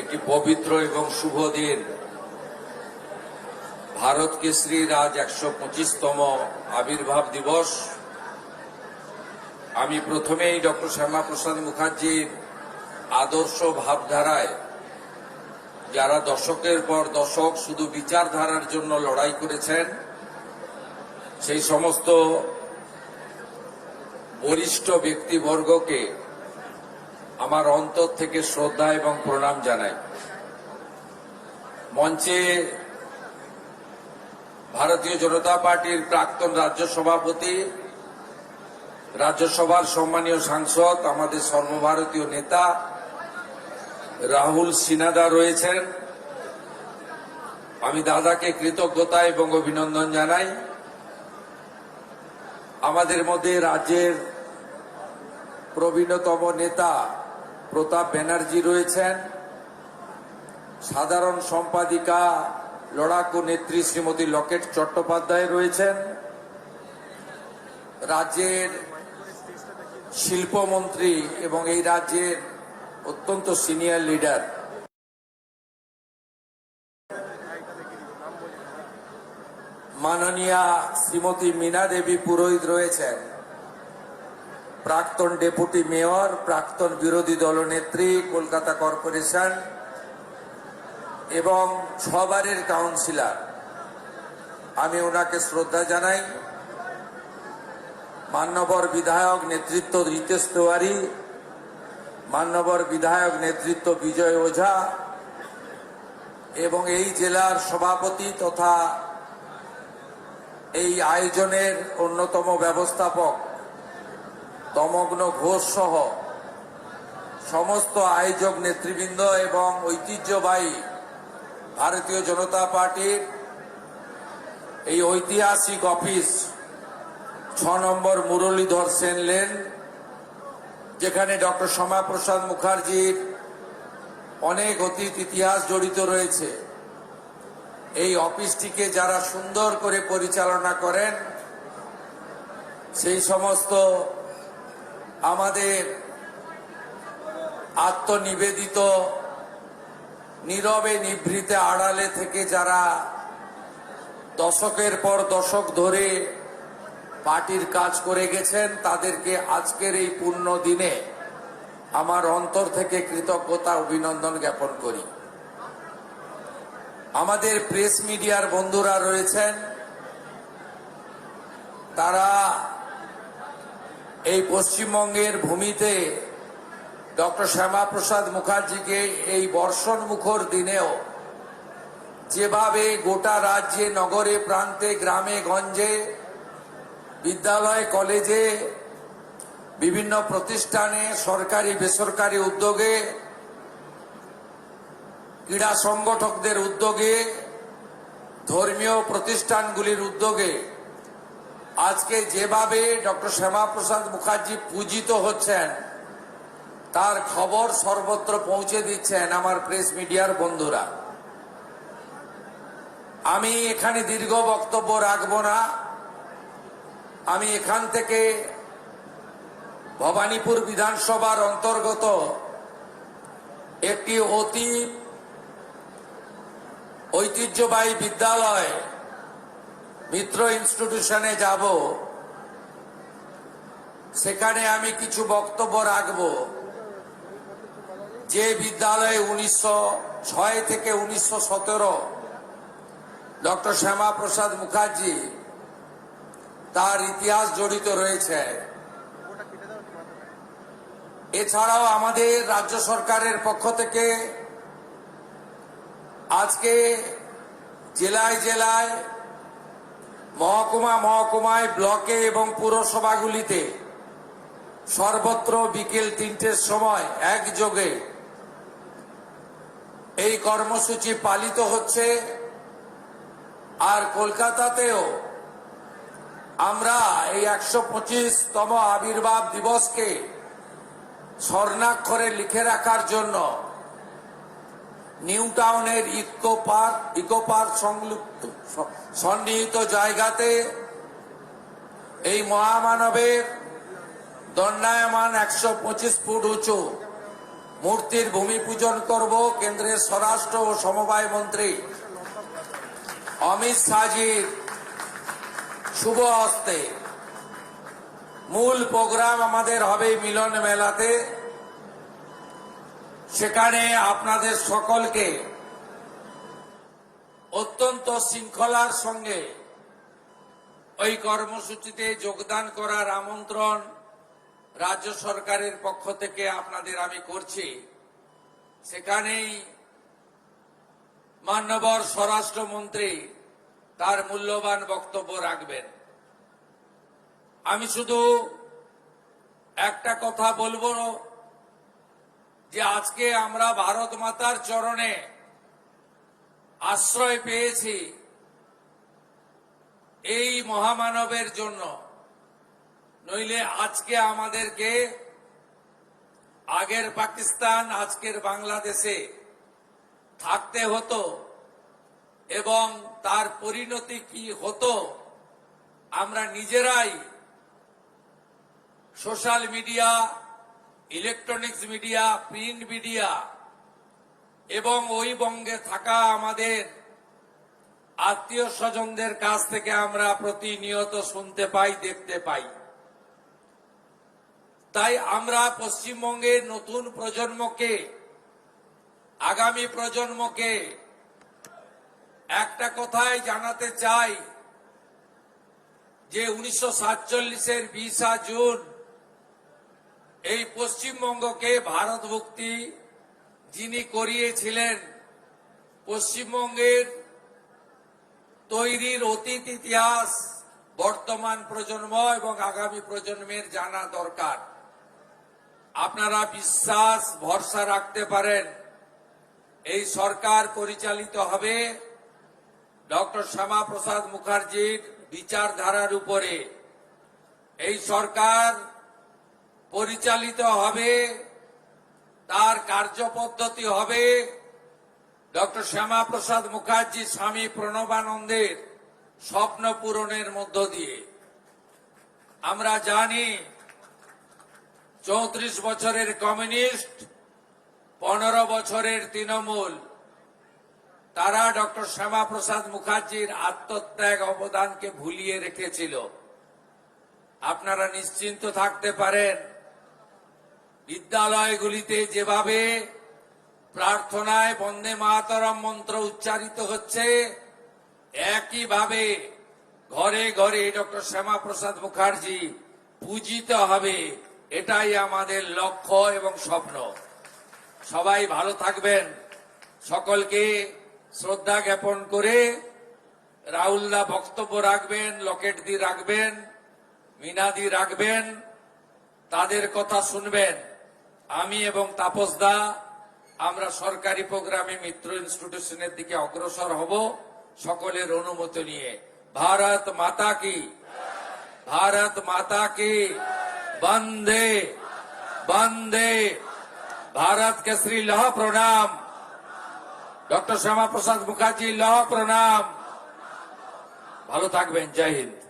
একটি পবিত্র এবং শুভ দিন। ভারত কেশরীর আজ 125তম আবির্ভাব দিবস। আমি প্রথমেই ডক্টর শ্যামাপ্রসাদ মুখার্জির আদর্শ ভাবধারায় যারা দশকের পর দশক শুধু বিচারধারার জন্য লড়াই করেছেন, সেই সমস্ত বরিষ্ঠ ব্যক্তিবর্গকে আমার অন্তর থেকে শ্রদ্ধা এবং প্রণাম জানাই। মঞ্চে ভারতীয় জনতা পার্টির প্রাক্তন রাজ্য সভাপতি, রাজ্যসভার সম্মানীয় সাংসদ, আমাদের সর্বভারতীয় নেতা রাহুল সিনহা রয়েছেন। আমি দাদাকে কৃতজ্ঞতা এবং অভিনন্দন জানাই। আমাদের মধ্যে রাজ্যের প্রবীণতম নেতা প্রতাপ ব্যানার্জি রয়েছেন, সাধারণ সম্পাদিকা লড়াকু নেত্রী শ্রীমতী লকেট চট্টোপাধ্যায় রয়েছেন, রাজ্যের শিল্পমন্ত্রী এবং এই রাজ্যের অত্যন্ত সিনিয়র লিডার মাননীয়া শ্রীমতী মীনা দেবী পুরোহিত রয়েছেন, প্রাক্তন ডেপুটি মেয়র, প্রাক্তন বিরোধী দলনেত্রী কলকাতা কর্পোরেশন এবং 6 বারের কাউন্সিলর। আমি ওনাকে শ্রদ্ধা জানাই। মান্যবর বিধায়ক নেতৃত্ব রিতেশ তিওয়ারি, মান্যবর বিধায়ক নেতৃত্ব বিজয় ওঝা এবং এই জেলার সভাপতি তথা এই আয়োজনের অন্যতম ব্যবস্থাপক তমগ্ন ঘোষ সহ সমস্ত আয়োজক নেতৃবৃন্দ এবং ঐতিহ্যবাহী ভারতীয় জনতা পার্টির এই ঐতিহাসিক অফিস 6 নম্বর মুরলীধর সেন লেন, যেখানে ডক্টর শ্যামাপ্রসাদ মুখার্জির অনেক অতীত ইতিহাস জড়িত রয়েছে। এই অফিসটিকে যারা সুন্দর করে পরিচালনা করেন, সেই সমস্ত আমাদের আত্মনিবেদিত নীরবে নিভৃতে আড়ালে থেকে যারা দশকের পর দশক ধরে পার্টির কাজ করে গেছেন, তাদেরকে আজকের এই পূর্ণ দিনে আমার অন্তর থেকে কৃতজ্ঞতা অভিনন্দন জ্ঞাপন করি। আমাদের প্রেস মিডিয়ার বন্ধুরা রয়েছেন, তারা এই পশ্চিমবঙ্গের ভূমিতে ডক্টর শ্যামাপ্রসাদ মুখার্জিকে এই বর্ষণ মুখর দিনেও যেভাবে গোটা রাজ্যে, নগরে, প্রান্তে, গ্রামে, গঞ্জে, বিদ্যালয়, কলেজে, বিভিন্ন প্রতিষ্ঠানে, সরকারি বেসরকারি উদ্যোগে, ক্রীড়া সংগঠকদের উদ্যোগে, ধর্মীয় প্রতিষ্ঠানগুলির উদ্যোগে আজকে যেভাবে ডক্টর শ্যামাপ্রসাদ মুখার্জি পূজিত হচ্ছেন, তার খবর সর্বত্র পৌঁছে দিচ্ছেন আমার প্রেস মিডিয়ার বন্ধুরা। আমি এখানে দীর্ঘ বক্তব্য রাখব না। আমি এখান থেকে ভবানীপুর বিধানসভার অন্তর্গত একটি অতি ঐতিহ্যবাহী বিদ্যালয় মিত্র ইনস্টিটিউশনে যাব। সেখানে আমি কিছু বক্তব্য রাখব। যে বিদ্যালয়ে 1906 থেকে 1917 ডক্টর শ্যামাপ্রসাদ মুখার্জি তার ইতিহাস জড়িত রয়েছে। এছাড়াও আমাদের রাজ্য সরকারের পক্ষ থেকে আজকে জেলায় জেলায়, মহকুমায়, ব্লকে এবং পুরসভাগুলিতে সর্বত্র বিকেল 3টের সময় একযোগে এই কর্মসূচি পালিত হচ্ছে। আর কলকাতাতেও আমরা এই 125তম আবির্ভাব দিবসকে স্বর্ণাক্ষরে লিখে রাখার জন্য নিউ টাউনের ইকো পার্ক সন্নিহিত জায়গাতে এই মহামানবের দণ্ডায়মান 125 ফুট উঁচু মূর্তির ভূমি পূজন করব কেন্দ্রের স্বরাষ্ট্র ও সমবায় মন্ত্রী অমিত শাহজির শুভ হস্তে। মূল প্রোগ্রাম আমাদের হবে মিলন মেলাতে। সেখানে আপনাদের সকলকে অত্যন্ত শৃঙ্খলার সঙ্গে ওই কর্মসূচিতে যোগদান করার আমন্ত্রণ রাজ্য সরকারের পক্ষ থেকে আপনাদের আমি করছি। সেখানেই মাননীয় স্বরাষ্ট্রমন্ত্রী তার মূল্যবান বক্তব্য রাখবেন। আমি শুধু একটা কথা বলবো যে আজকে আমরা ভারত মাতার চরণে আশ্রয় পেয়েছি এই মহামানবের জন্য, নইলে আজকে আমাদেরকে আগের পাকিস্তান আজকের বাংলাদেশে থাকতে হতো এবং তার পরিণতি কি হতো আমরা নিজেরাই social media, electronics media, print media এবং ওই বঙ্গে থাকা আমাদের আত্মীয় স্বজনদের কাছ থেকে আমরা প্রতিনিয়ত শুনতে পাই, দেখতে পাই। তাই আমরা পশ্চিমবঙ্গের নতুন প্রজন্মকে, আগামী প্রজন্মকে একটা কথাই জানাতে চাই যে 1947-এর 20 জুন এই পশ্চিমবঙ্গকে ভারতভুক্তি যিনি করিয়েছিলেন, পশ্চিমবঙ্গের তৈরির অতীত ইতিহাস বর্তমান প্রজন্ম এবং আগামী প্রজন্মের জানা দরকার। আপনারা বিশ্বাস ভরসা রাখতে পারেন এই সরকার পরিচালিত হবে ডক্টর শ্যামাপ্রসাদ মুখার্জির বিচারধারার উপরে। এই সরকার পরিচালিত হবে, তার কার্যপদ্ধতি হবে ডক্টর শ্যামাপ্রসাদ মুখার্জি স্বামী প্রণবানন্দের স্বপ্ন পূরণের মধ্য দিয়ে। আমরা জানি 34 বছরের কমিউনিস্ট, 15 বছরের তৃণমূল, তারা ডক্টর শ্যামাপ্রসাদ মুখার্জির আত্মত্যাগ অবদানকে ভুলিয়ে রেখেছিল। আপনারা নিশ্চিন্ত থাকতে পারেন, বিদ্যালয়গুলিতে যেভাবে প্রার্থনায় বন্দে মাতরম মন্ত্র উচ্চারিত হচ্ছে, একইভাবে ঘরে ঘরে ডক্টর শ্যামাপ্রসাদ মুখার্জি পূজিত হবে। এটাই আমাদের লক্ষ্য এবং স্বপ্ন। সবাই ভালো থাকবেন। সকলকে শ্রদ্ধা জ্ঞাপন করে রাহুলদা বক্তব্য রাখবেন, লকেটদি রাখবেন, মিনাদি রাখবেন, তাদের কথা শুনবেন। আমি এবং তাপসদা আমরা সরকারি প্রোগ্রামে মিত্র ইনস্টিটিউশনের দিকে অগ্রসর হব সকলের অনুমতি নিয়ে। ভারত মাতা কি, ভারত মাতা কি, বন্দে বন্দে भारत केसरी लौह प्रणाम, डॉक्टर श्यामा प्रसाद मुखार्जी लौह प्रणाम। ভালো থাকবেন। জয় হিন্দ।